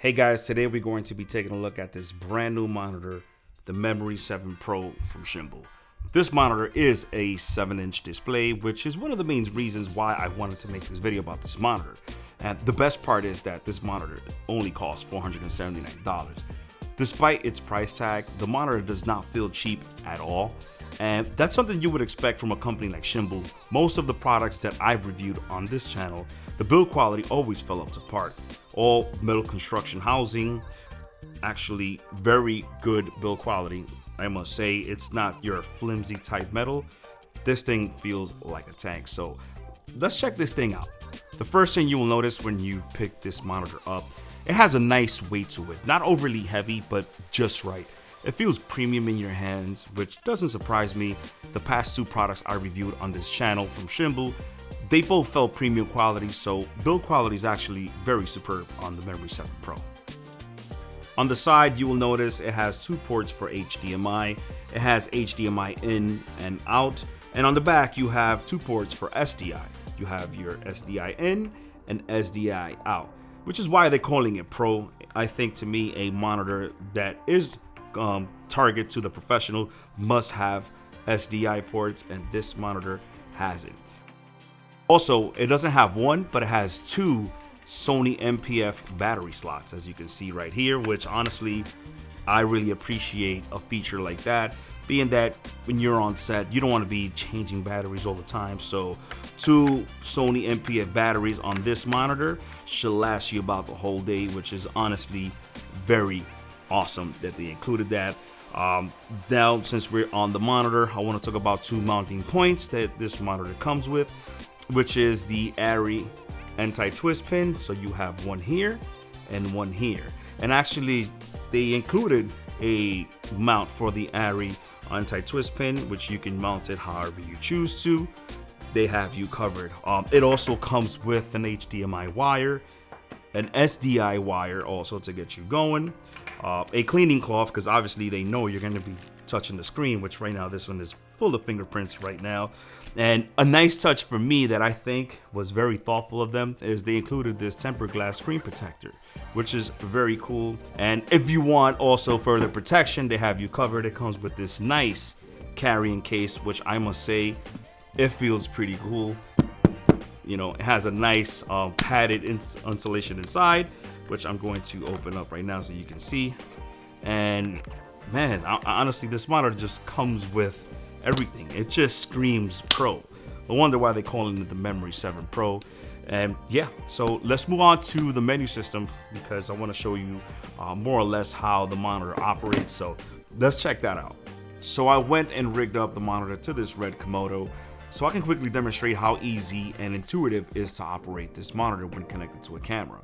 Hey guys, today we're going to be taking a look at this brand new monitor, the Memory 7 Pro from Shimbol. This monitor is a 7-inch display, which is one of the main reasons why I wanted to make this video about this monitor. And the best part is that this monitor only costs $479. Despite its price tag, the monitor does not feel cheap at all. And that's something you would expect from a company like Shimbol. Most of the products that I've reviewed on this channel, the build quality always fell up to par. All metal construction housing, actually very good build quality. I must say, it's not your flimsy type metal. This thing feels like a tank. So let's check this thing out. The first thing you will notice when you pick this monitor up, it has a nice weight to it. Not overly heavy, but just right. It feels premium in your hands, which doesn't surprise me. The past two products I reviewed on this channel from Shimbol, they both felt premium quality, so build quality is actually very superb on the Memory 7 Pro. On the side, you will notice it has two ports for HDMI. It has HDMI in and out. And on the back, you have two ports for SDI. You have your SDI in and SDI out, which is why they're calling it Pro. I think, to me, a monitor that is target to the professional must have SDI ports, and this monitor has it. Also, it doesn't have one, but it has two Sony MPF battery slots, as you can see right here, which honestly, I really appreciate a feature like that, being that when you're on set, you don't want to be changing batteries all the time. So two Sony MPF batteries on this monitor should last you about the whole day, which is honestly very awesome that they included that. Now, since we're on the monitor, I want to talk about two mounting points that this monitor comes with, which is the ARRI anti-twist pin. So you have one here and one here. And actually, they included a mount for the ARRI anti-twist pin, which you can mount it however you choose to. They have you covered. It also comes with an HDMI wire, an SDI wire also to get you going, a cleaning cloth, because obviously they know you're going to be touching the screen, which right now this one is full of fingerprints right now. And a nice touch for me that I think was very thoughtful of them is they included this tempered glass screen protector, which is very cool. And if you want also further protection, they have you covered. It comes with this nice carrying case, which I must say, it feels pretty cool. You know, it has a nice padded insulation inside, which I'm going to open up right now so you can see. And man, honestly, this monitor just comes with everything. It just screams Pro. No wonder why they're calling it the Memory 7 Pro. And yeah, so let's move on to the menu system, because I want to show you more or less how the monitor operates. So let's check that out. So I went and rigged up the monitor to this red Komodo, so I can quickly demonstrate how easy and intuitive it is to operate this monitor when connected to a camera.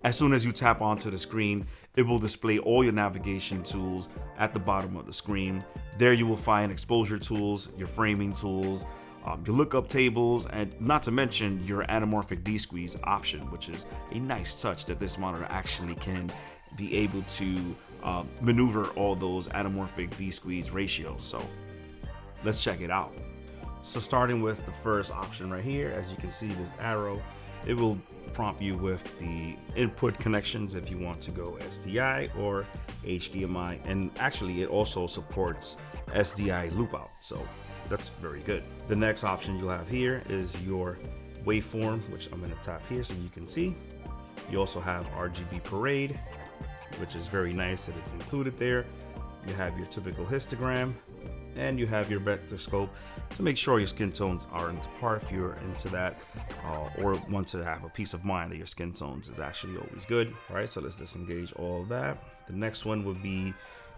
As soon as you tap onto the screen, it will display all your navigation tools at the bottom of the screen. There you will find exposure tools, your framing tools, your lookup tables, and not to mention your anamorphic D-squeeze option, which is a nice touch that this monitor actually can be able to maneuver all those anamorphic D-squeeze ratios. So let's check it out. So starting with the first option right here, as you can see, this arrow, it will prompt you with the input connections if you want to go SDI or HDMI. And actually, it also supports SDI loop out, so that's very good. The next option you'll have here is your waveform, which I'm going to tap here so you can see. You also have RGB parade, which is very nice that it's included there. You have your typical histogram, and you have your vectorscope to make sure your skin tones are into par if you're into that, or want to have a peace of mind that your skin tones is actually always good. All right, so let's disengage all of that. The next one would be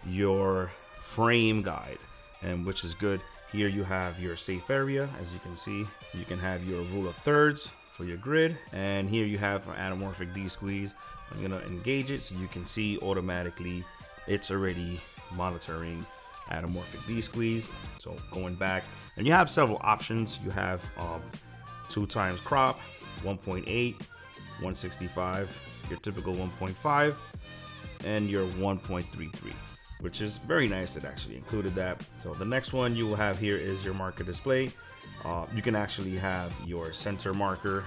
your frame guide, and which is good. Here you have your safe area. As you can see, you can have your rule of thirds for your grid, and here you have an anamorphic D-squeeze. I'm gonna engage it so you can see automatically it's already monitoring anamorphic D-squeeze. So going back, and you have several options. You have 2x crop, 1.8, 165, your typical 1.5, and your 1.33, which is very nice. It actually included that. So the next one you will have here is your marker display. You can actually have your center marker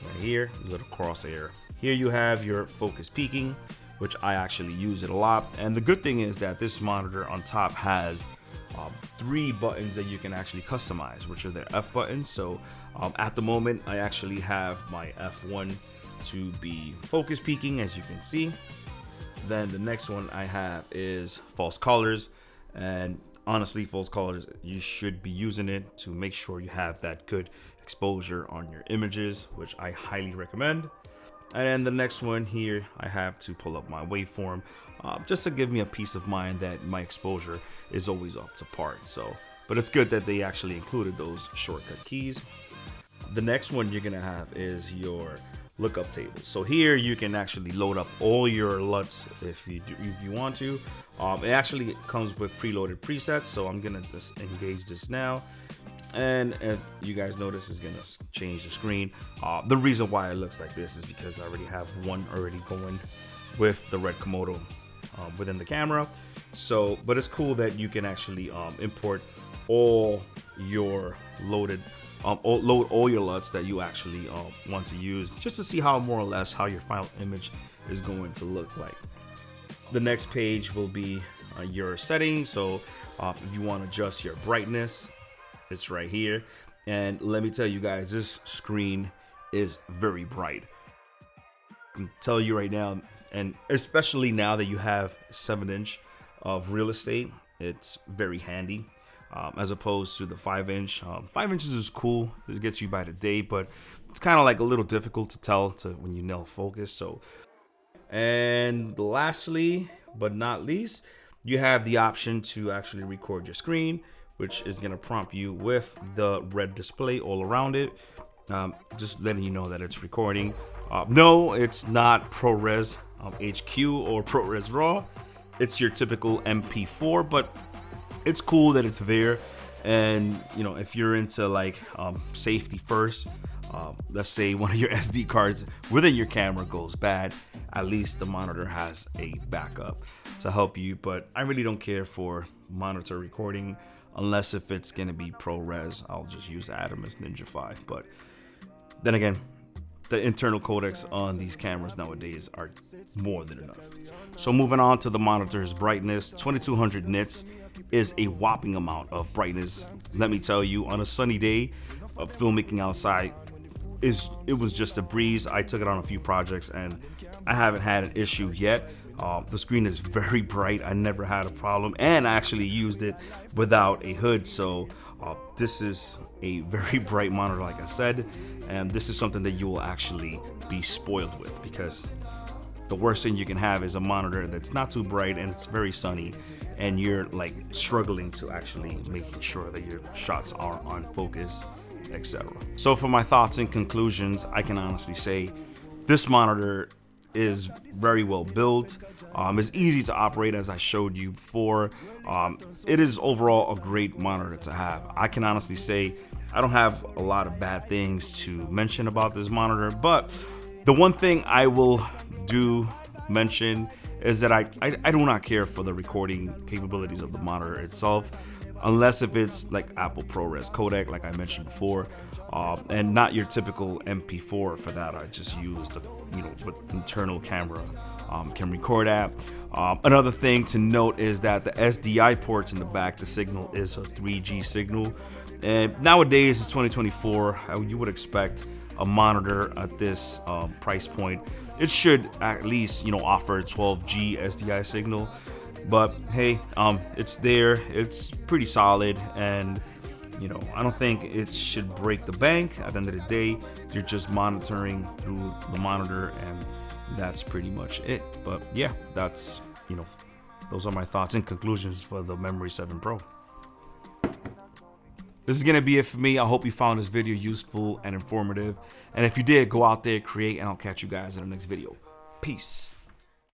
right here, little crosshair Here you have your focus peaking, which I actually use it a lot. And the good thing is that this monitor on top has 3 buttons that you can actually customize, which are their F buttons. So at the moment, I actually have my F1 to be focus peaking, as you can see. Then the next one I have is false colors, and honestly, false colors, you should be using it to make sure you have that good exposure on your images, which I highly recommend. And then the next one here, I have to pull up my waveform, just to give me a peace of mind that my exposure is always up to par. So, but it's good that they actually included those shortcut keys. The next one you're gonna have is your lookup table. So here you can actually load up all your LUTs if you want to. It actually comes with preloaded presets, so I'm gonna just engage this now. And if you guys notice, it's gonna change the screen. The reason why it looks like this is because I already have one already going with the red Komodo within the camera. So, but it's cool that you can actually import all your load all your LUTs that you actually want to use, just to see how more or less how your final image is going to look like. The next page will be your settings. So if you want to adjust your brightness, it's right here. And let me tell you guys, this screen is very bright. I can tell you right now, and especially now that you have 7" of real estate, it's very handy. As opposed to the 5". 5 inches is cool, it gets you by the day, but it's kind of like a little difficult to tell when you nail focus. So, and lastly but not least, you have the option to actually record your screen, which is going to prompt you with the red display all around it, just letting you know that it's recording. No, it's not ProRes HQ or ProRes RAW. It's your typical MP4, but it's cool that it's there. And you know, if you're into like safety first, let's say one of your SD cards within your camera goes bad, at least the monitor has a backup to help you. But I really don't care for monitor recording unless if it's gonna be ProRes. I'll just use Atomos Ninja 5. But then again, the internal codecs on these cameras nowadays are more than enough. So moving on to the monitor's brightness, 2200 nits is a whopping amount of brightness. Let me tell you, on a sunny day of filmmaking outside, it was just a breeze. I took it on a few projects and I haven't had an issue yet. The screen is very bright. I never had a problem, and I actually used it without a hood. So this is a very bright monitor, like I said, and this is something that you will actually be spoiled with, because the worst thing you can have is a monitor that's not too bright and it's very sunny and you're like struggling to actually making sure that your shots are on focus, etc. So for my thoughts and conclusions, I can honestly say this monitor is very well built. It's easy to operate, as I showed you before. It is overall a great monitor to have. I can honestly say I don't have a lot of bad things to mention about this monitor, but the one thing I will do mention is that I do not care for the recording capabilities of the monitor itself, unless if it's like Apple ProRes codec, like I mentioned before, and not your typical MP4. For that, I just use the what internal camera can record at. Another thing to note is that the SDI ports in the back, the signal is a 3G signal, and nowadays it's 2024. You would expect a monitor at this price point, it should at least offer a 12G SDI signal. But hey, it's there, it's pretty solid, and I don't think it should break the bank. At the end of the day, you're just monitoring through the monitor, and that's pretty much it. But yeah, that's those are my thoughts and conclusions for the Memory 7 Pro. This is gonna be it for me. I hope you found this video useful and informative, and if you did, go out there, create, and I'll catch you guys in the next video. Peace.